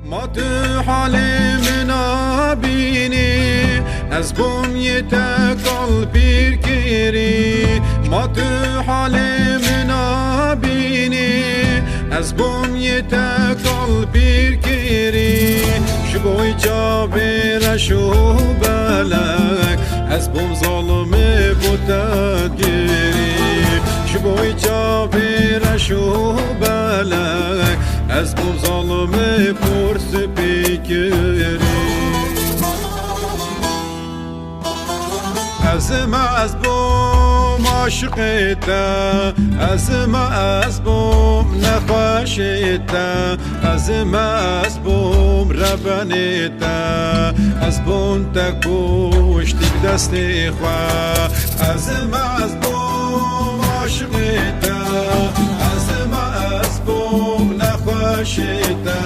ما تو حالی منا بینی از بوم یه قلبیر گیری ما تو حالی منا بینی از بوم یه قلبیر گیری شبوی جابر شو بلک از بوم ظالمه بودت گیری شبوی جابر شو بلک از بوم ظالمه پرس بگیری از بوم عاشقیتا از بوم نخواشیتا از بوم ربانیتا از بوم تک پشتیک دستی خواه از بوم عاشقیتا از بوم نخواشیتا